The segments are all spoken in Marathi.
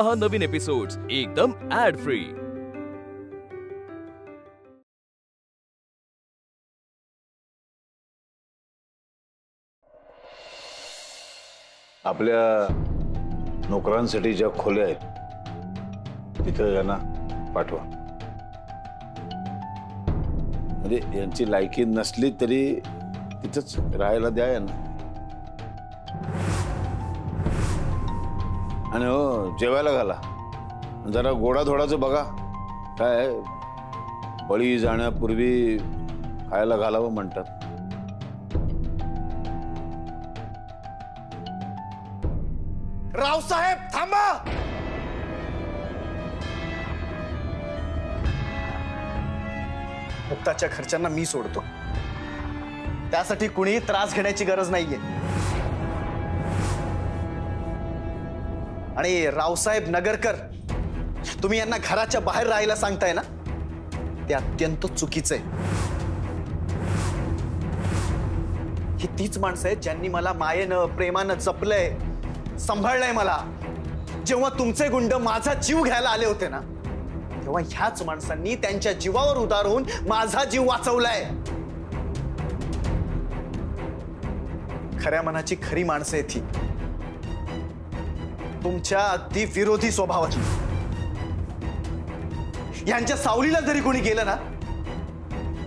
पहा नवीन एपिसोड्स एकदम ऍड फ्री। आपल्या नोकरांसाठी ज्या खोल्या आहेत तिथे यांना पाठवा। म्हणजे यांची लायकी नसली तरी तिथंच राहायला द्या यांना। आणि हो, जेवायला घाला, जरा गोडा थोडाचं बघा। काय बळी जाण्यापूर्वी खायला घालावं म्हणतात। रावसाहेब थांबा। मुक्ताच्या खर्चांना मी सोडतो, त्यासाठी कुणी त्रास घेण्याची गरज नाहीये। आणि रावसाहेब नगरकर, तुम्ही यांना घराच्या बाहेर राहायला सांगताय ना, ते अत्यंत चुकीचं आहे। ही तीच माणसं आहेत ज्यांनी मला मायेनं प्रेमानं जपलंय, सांभाळलंय मला। जेव्हा तुमचे गुंड माझा जीव घ्यायला आले होते ना, तेव्हा ह्याच माणसांनी त्यांच्या जीवावर उदार होऊन माझा जीव वाचवलाय। खऱ्या मनाची खरी माणसं आहेत ही, तुमच्या अगदी विरोधी स्वभावाची। यांच्या सावलीला जरी कोणी गेलं ना,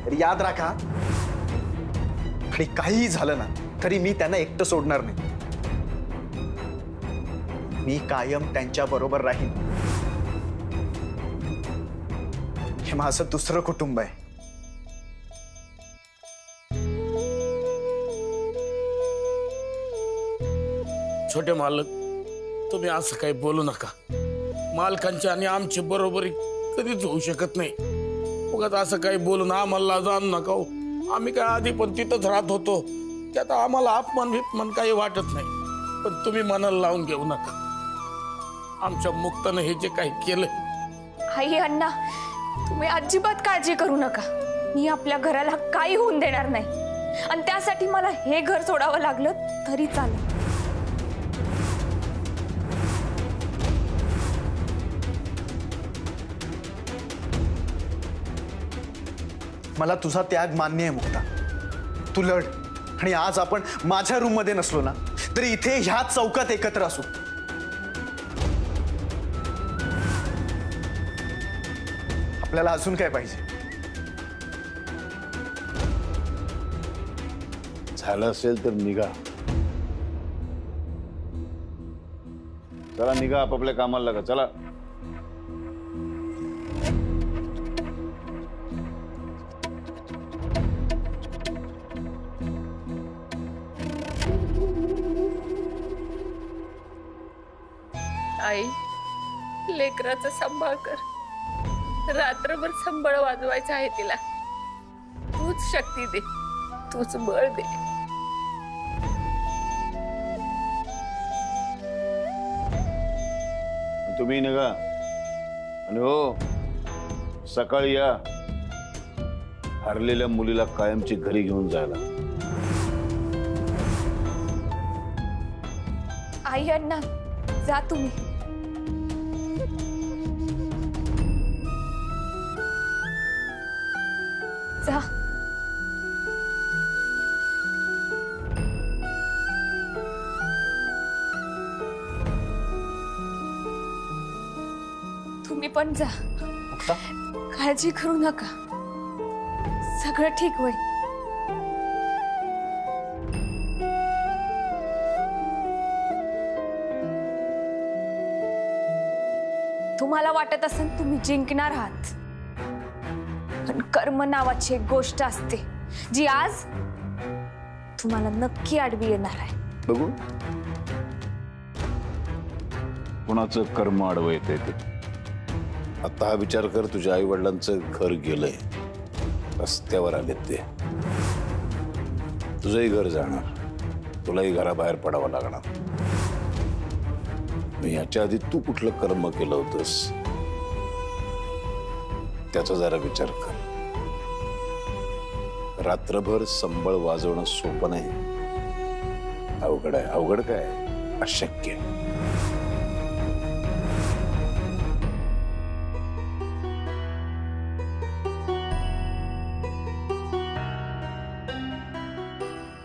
तरी याद राखा, आणि काहीही झालं ना तरी मी त्यांना एकटं सोडणार नाही। मी कायम त्यांच्या बरोबर राहीन। हे माझं दुसरं कुटुंब आहे। छोटे मालक, तुम्ही असं काही बोलू नका। मालकांची आणि आमची बरोबरी कधीच होऊ शकत नाही। उगाच असं काही बोलून आम्हाला जाणू नका हो। आम्ही काय आधी पण तिथंच राहत होतो, त्यात आम्हाला अपमान काही वाटत नाही। पण तुम्ही मनाला लावून घेऊ नका। आमच्या मुक्तानं हे जे काही केलं। आई अण्णा, तुम्ही अजिबात काळजी करू नका। मी आपल्या घराला काही होऊन देणार नाही, आणि त्यासाठी मला हे घर सोडावं लागलं तरी चालेल। मला तुझा त्याग मान्य आहे मुक्ता, तू लढ। आणि आज आपण माझ्या रूम मध्ये नसलो ना तरी इथे ह्याच चौकात एकत्र असू। आपल्याला अजून काय पाहिजे? झालं असेल तर निघा। चला निघा, आपापल्या कामाला लागा। चला। आई, लेकराचा सांभाळ कर। रात्रभर संबळ वाजवायचं आहे तिला। तूच शक्ती दे, तूच बळ दे। तुम्ही निघा, आणि हो, सकाळी या। हरलेल्या मुलीला कायमची घरी घेऊन जायला। आई अण्णा, जा तुम्ही। जा। तुम्ही पण जा। काळजी करू नका, सगळं ठीक होईल। तुम्हाला वाटत असेल तुम्ही जिंकणार आहात, पण कर्म नावाची एक गोष्ट असते जी आज तुम्हाला नक्की आडवी येणार आहे। बघू कोणाचं कर्म आडवं येते ते। आता हा विचार कर, तुझ्या आई वडिलांचं घर गेलंय, रस्त्यावर आले ते। तुझंही घर जाणार, तुलाही घराबाहेर पडावं लागणार। याच्या आधी तू कुठलं कर्म केलं होतंस त्याचा जरा विचार कर। रात्रभर संबळ वाजवणं सोपं नाही, अवघड आहे। अवघड काय, अशक्य।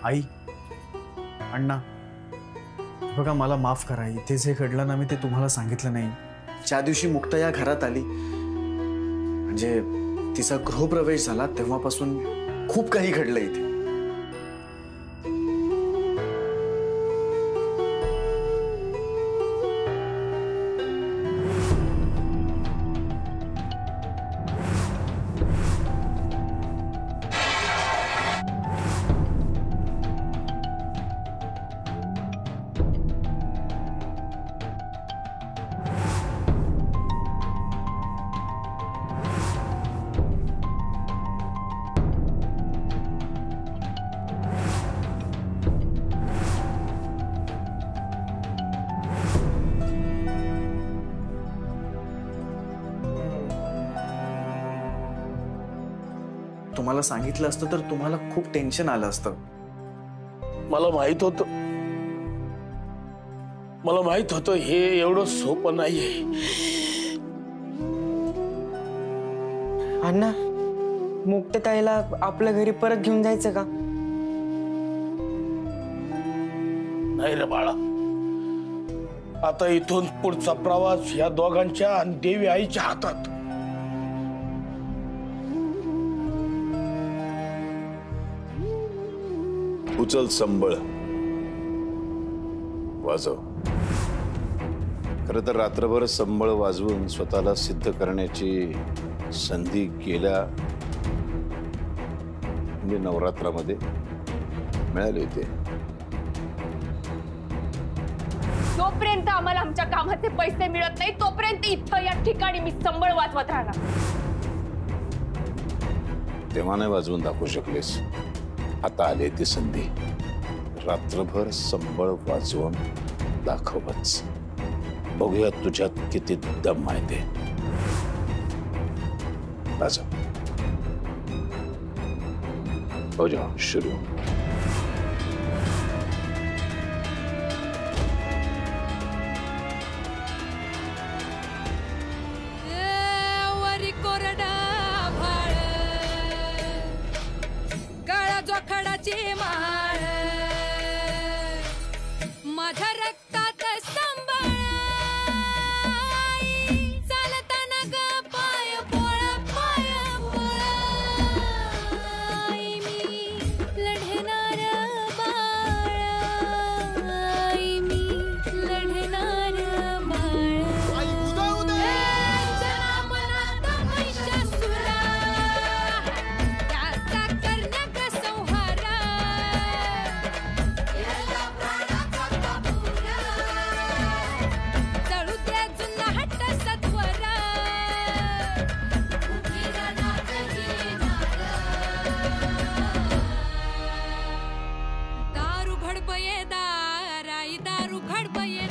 आई, अण्णा, बघा मला माफ करा. इथे जे घडलं ना मी ते तुम्हाला सांगितलं नाही. ज्या दिवशी मुक्ता या घरात आली म्हणजे तिचा गृहप्रवेश झाला तेव्हापासून खूप काही घडलं इथे. तुम्हाला सांगितलं असतं तर तुम्हाला खूप टेन्शन आलं असतं. मला माहित होतं हे एवढं सोपं नाहीये. अण्णा, मुक्तताईला आपल्या घरी परत घेऊन जायचं का? नाही रे बाळा, आता इथून पुढचा प्रवास या दोघांच्या आणि देवी आईच्या हातात. उचल संबळ, वाजव. खरं तर रात्रभर संबळ वाजवून स्वतःला सिद्ध करण्याची संधी गेल्या म्हणजे नवरात्रामध्ये मिळाली होती. जोपर्यंत आम्हाला आमच्या कामाचे पैसे मिळत नाही तोपर्यंत इथं या ठिकाणी मी संबळ वाजवत राहणार. तेव्हा नाही वाजवून दाखवू शकलेस, आता आले ती संधी. रात्रभर संबळ वाजवून दाखवच. बघूया तुझ्यात किती दम आहे ते. वाजव. हो जाओ, शुरू. जोखडाची माळ माझ्या रक्तात संभाळ चालताना ग पाय पोळा पाय पोळा मी लढणार बाळ मी लढणार बाळ जना मनात महिषासुरा त्याचा करण्याक संहारा चळू द्या जुना हट्ट सत्वरा दारू घडबये दाराई दारू घडबये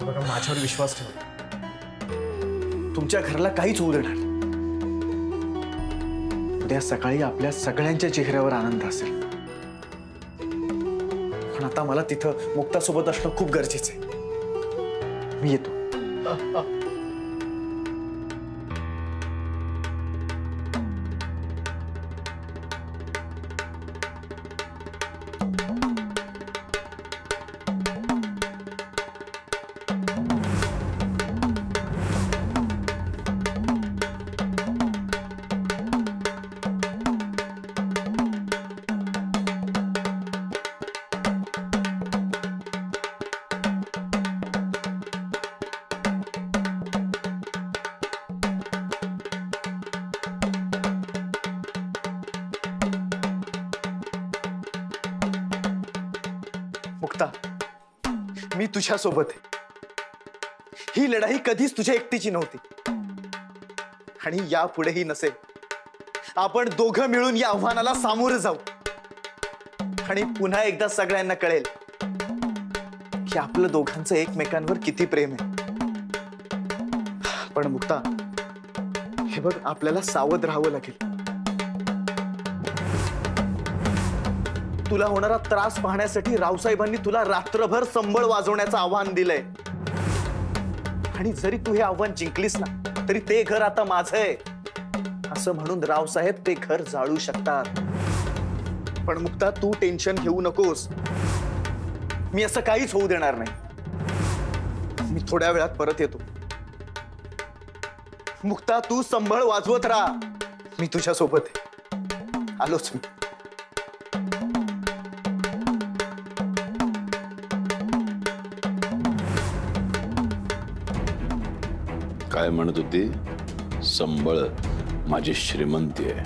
बघा माझ्यावर विश्वास ठेवा. तुमच्या घराला काहीच होऊ देणार. उद्या सकाळी आपल्या सगळ्यांच्या चेहऱ्यावर आनंद असेल. पण आता मला तिथं मुक्तासोबत असणं खूप गरजेचं आहे. मी येतो. मुक्ता, मी तुझ्या सोबत आहे. ही लढाई कधीच तुझ्या एकटीची नव्हती आणि यापुढेही नसेल. आपण दोघं मिळून या आव्हानाला सामोरं जाऊ आणि पुन्हा एकदा सगळ्यांना कळेल की आपलं दोघांचं एकमेकांवर किती प्रेम आहे. पण मुक्ता, हे बघ, आपल्याला सावध राहावं लागेल. तुला होणारा त्रास पाहण्यासाठी रावसाहेबांनी तुला रात्रभर संबळ वाजवण्याचं आव्हान दिलंय. आणि जरी तू हे आव्हान जिंकलीस ना, तरी ते घर आता माझं आहे असं म्हणून रावसाहेब ते घर जाळू शकतात. पण मुक्ता, तू टेन्शन घेऊ नकोस. मी असं काहीच होऊ देणार नाही. मी थोड्या वेळात परत येतो. मुक्ता, तू संबळ वाजवत राहा. मी तुझ्या सोबत आहे. आलोच मी. काय म्हणत होती? संबळ माझी श्रीमंती आहे.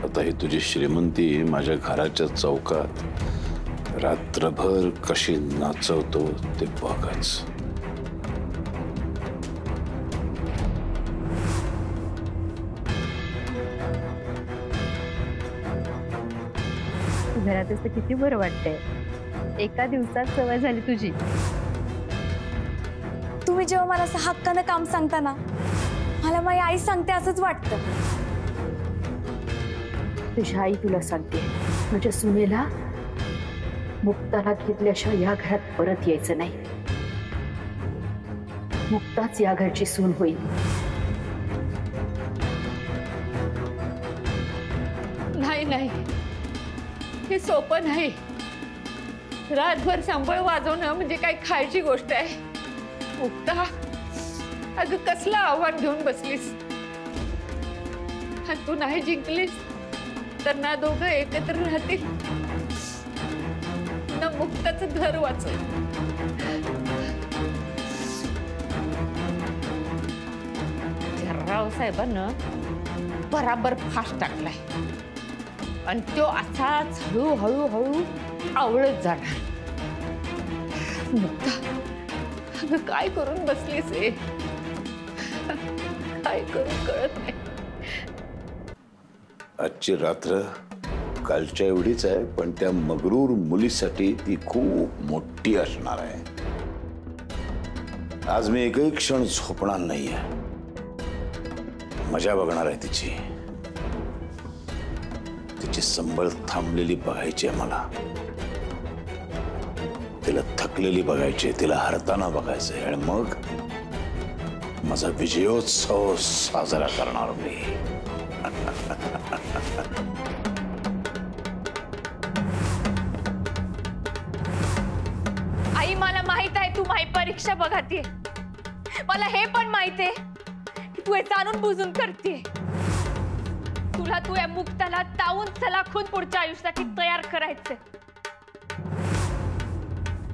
आता ही तुझी श्रीमंती माझ्या घराच्या चौकात रात्रभर कशी नाचवतो ते बघच. घरात असं किती बरं वाटतंय. एका दिवसात सवय झाली तुझी. तुम्ही जेव्हा मला असं हक्कानं काम सांगता ना, मला माझी आई सांगते असंच वाटतं. तुझी आई तुला सांगते, म्हणजे सुनेला मुक्ताला घेतल्याशिवाय या घरात परत यायचं नाही. मुक्ताच या घरची सून होईल. नाही नाही, हे सोपं नाही. रातभर संबळ वाजवणं म्हणजे काय खायची गोष्ट आहे? मुक्ता, अगं कसलं आव्हान घेऊन बसलीस? आणि तू नाही जिंकलीस तर ना दोघं एकत्र राहतील ना मुक्ताचं घर वाचेल. रावसाहेबांना बराबर फास्ट टाकलाय आणि तो असाच हळूहळू हळू आवळत जाणार. मुक्ता, अगं काय करून बसलीस हे? काय करून कळत नाही. आजची रात्र कालच्या एवढीच आहे, पण त्या मगरूर मुलीसाठी ती खूप मोठी असणार आहे. आज मी एकही क्षण झोपणार नाहीये. मजा बघणार आहे तिची. तिची संबळ थांबलेली बघायची आहे मला. तिला थकलेली बघायची, तिला हरताना बघायचंय आणि मग माझा विजयोत्सव साजरा करणार मी. आई, मला माहित आहे तू माझी परीक्षा बघातीये. मला हे पण माहित आहे की तू हे जाणून बुजून करते. तुला तू या मुक्ताला तावून सलाखून पुढच्या आयुष्यासाठी तयार करायचंय.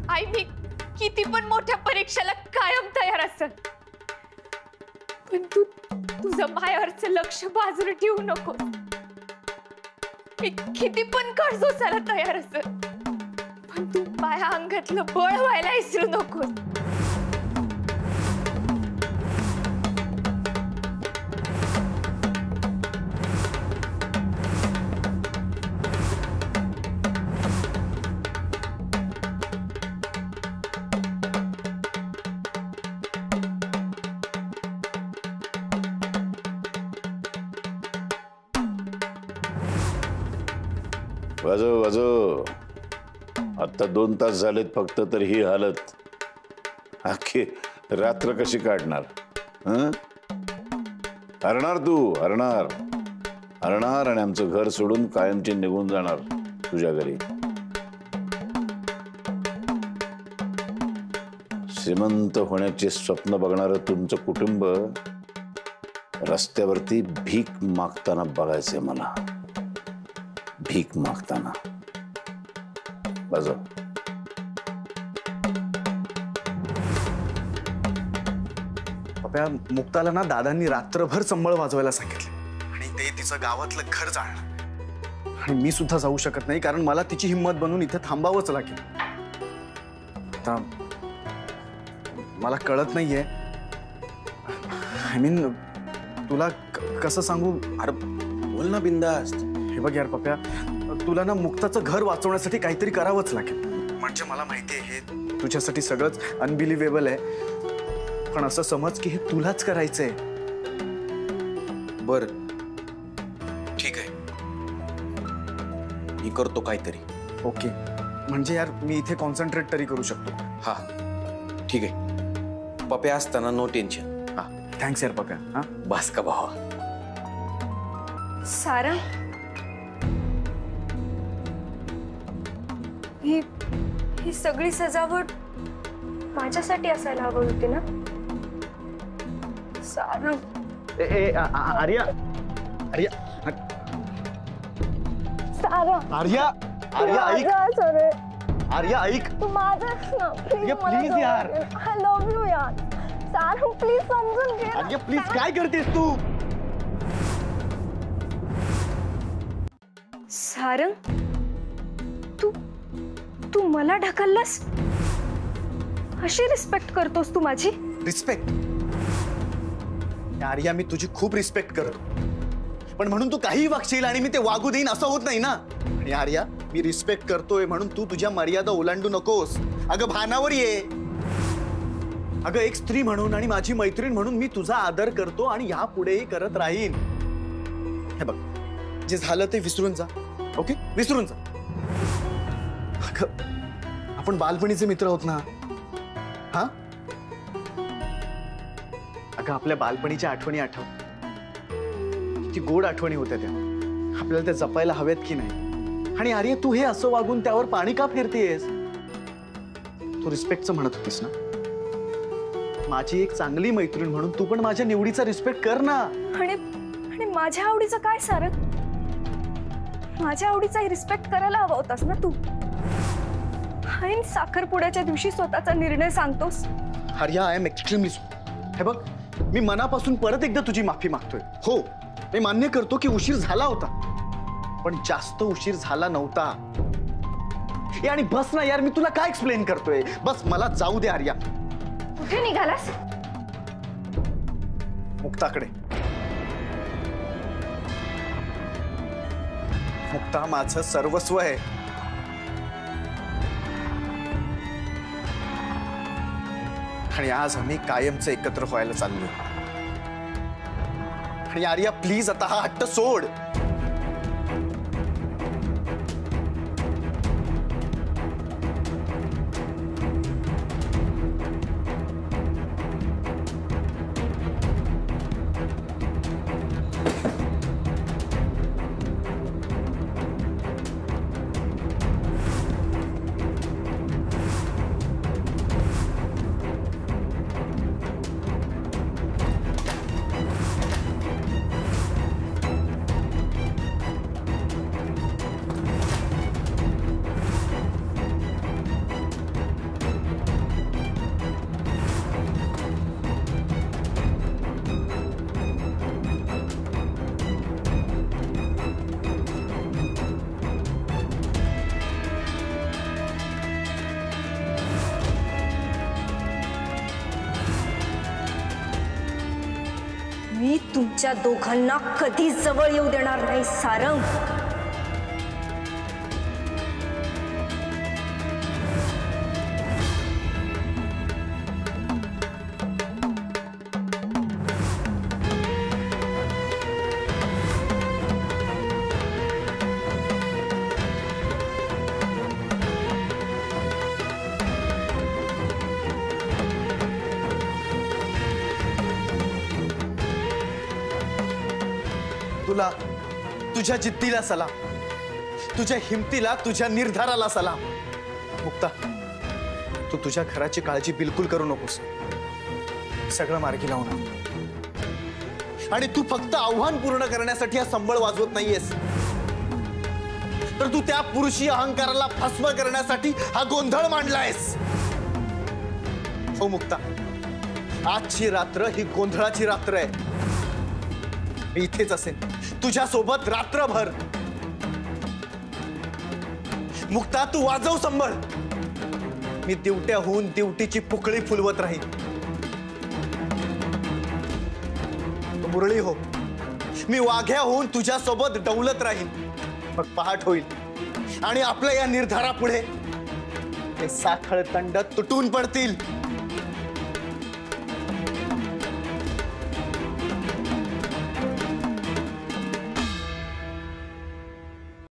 आई, मी किती पण मोठ्या परीक्षेला कायम तयार असेल, पण तू तुझं मायावरचं लक्ष बाजूला ठेवू नको. मी किती पण कर्ज उचलायला तयार असेल, पण तू माझ्या अंगातलं बळ व्हायला विसरू नको. वाजव वाजव. आता 2 तास झालेत फक्त, तर ही हालत. अख्खी रात्र कशी काढणार? हरणार तू, हरणार हरणार आणि आमचं घर सोडून कायमची निघून जाणार तुझ्या घरी. श्रीमंत होण्याचे स्वप्न बघणारं तुमचं कुटुंब रस्त्यावरती भीक मागताना बघायचंय मला. भीक मागताना. बाजू. पप्या, मुक्ताला ना दादांनी रात्रभर संबळ वाजवायला सांगितले आणि ते तिचं गावातलं घर जाळणार. आणि मी सुद्धा जाऊ शकत नाही, कारण मला तिची हिंमत बनवून इथे थांबावंच लागेल. मुक्ता, मला कळत नाहीये. आय मीन तुला कसं सांगू. अरे बोल ना बिंदास्त. हे बघ यार पप्या, तुला ना मुक्ताचं घर वाचवण्यासाठी काहीतरी करावंच लागेल. म्हणजे मला माहिती आहे हे तुझ्यासाठी सगळंच अनबिलिव्हेबल आहे, पण असं समज की हे तुलाच करायचंय. बर ठीक आहे, मी करतो काहीतरी. ओके, म्हणजे यार मी इथे कॉन्सन्ट्रेट तरी करू शकतो. हा ठीक आहे, पप्या असताना नो टेन्शन. हा थँक्स यार पप्या. हा बस का भावा. सारा, ही सगळी सजावट माझ्यासाठी असायला हवी होती ना सारा? आर्या, आर्या, सारा, आर्या, आर्या ऐक. आर्या ऐक. तू माझाच ना आर्या प्लीज यार. आय लव्ह यू यार. सारा प्लीज समजून घे. आर्या प्लीज, काय करतेस तू? सारंग, तू मला ढकललास? अशी रिस्पेक्ट करतोस तू माझी? रिस्पेक्ट? आर्या मी तुझी खूप रिस्पेक्ट करतो, पण म्हणून तू काही वागशील आणि मी ते वागू देईन असं होत नाही ना. आणि आर्या मी रिस्पेक्ट करतोय म्हणून तू तुझ्या मर्यादा ओलांडू नकोस. अगं भानावर ये. अगं एक स्त्री म्हणून आणि माझी मैत्रीण म्हणून मी तुझा आदर करतो आणि यापुढेही करत राहीन. हे बघ, जे झालं ते विसरून जा. ओके, विसरून जा. अगं आपण बालपणीचे मित्र आहोत ना. हा अगं आपल्या बालपणीच्या आठवणी आठव. किती गोड आठवणी होत्या त्या. आपल्याला त्या जपायला हव्यात की नाही? आणि अरे तू हे असं वागून त्यावर पाणी का फिरतेस? तू रिस्पेक्टचं म्हणत होतीस ना. माझी एक चांगली मैत्रीण म्हणून तू पण माझ्या निवडीचा रिस्पेक्ट कर ना. आणि माझ्या आवडीचं काय सारंग? माझ्या आवडीचा रिस्पेक्ट करायला हवा होतास ना तू. आणि साखरपुड्याच्या दिवशी स्वतःचा निर्णय सांगतोस. हरिया, आय एम एक्स्ट्रीमली सॉरी. हे बघ, मी मनापासून परत एकदा तुझी माफी मागतोय. हो, मी मान्य करतो की उशीर झाला होता, पण जास्त उशीर झाला नव्हता. आणि बस ना यार, मी तुला काय एक्सप्लेन करतोय. बस मला जाऊ दे आर्या. कुठे निघालास? मुक्ताकडे. मुक्ता माझं सर्वस्व आहे. आणि आज आम्ही कायमचे एकत्र व्हायला चाललो. आणि आर्या प्लीज आता हा हट्ट सोड. मी तुमच्या दोघांना कधी जवळ येऊ देणार नाही सारंग. तुला, तुझ्या जिद्दीला सलाम, तुझ्या हिमतीला, तुझ्या निर्धाराला सलाम. मुक्ता, तू तुझ्या घराची काळजी बिलकुल करू नकोस. सगळं मार्गी लावून आण. आणि तू फक्त आव्हान पूर्ण करण्यासाठी हा संबळ वाजवत नाहीयेस, तर तू त्या पुरुषी अहंकाराला भस्म करण्यासाठी हा गोंधळ मांडलायस. हो मुक्ता, आजची रात्र ही गोंधळाची रात्र आहे. मी इथेच असेन तुझ्या सोबत रात्रभर. मुक्ता, तू वाजव संबळ. मी दिवट्याहून दिवटीची पुकळी फुलवत राहीन. तू मुरळी हो, मी वाघ्याहून तुझ्यासोबत डौलत राहीन. मग पहाट होईल आणि आपल्या या निर्धारापुढे हे साखळ तंड तुटून पडतील.